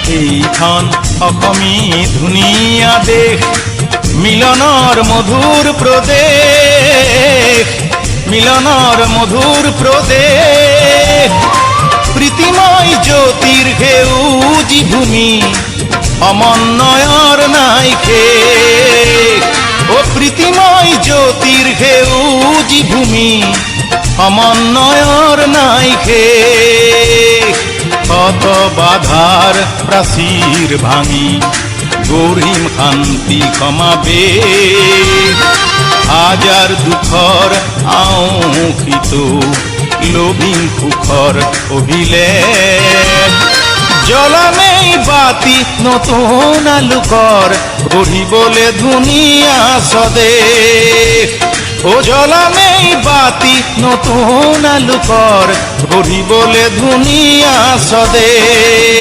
এইখন অসমী ধুনীয়া দেশ, মিলনৰ মধুৰ প্ৰদেশ, মিলনৰ মধুৰ প্ৰদেশ। প্ৰীতিময় জ্যোতিৰ সেউজী ভূমি, সমন্বয়ৰ নাই শেষ। প্ৰীতিময় জ্যোতিৰ সেউজী ভূমি, সমন্বয়ৰ নাই শেষ। শত বাধাৰ প্ৰাচীৰ ভাঙি গঢ়িম শান্তি সমাবেশ। হাজাৰ দুখৰ আঁউসিত লভিম সুখৰ অভিলেখ। জ্বলামেই বাতি নতুন আলোকৰ, গঢ়িবলে ধুনীয়া স্বদেশ। জ্বলামেই বাতি নতুন আলোকৰ, গঢ়িবলে ধুনীয়া স্বদেশ।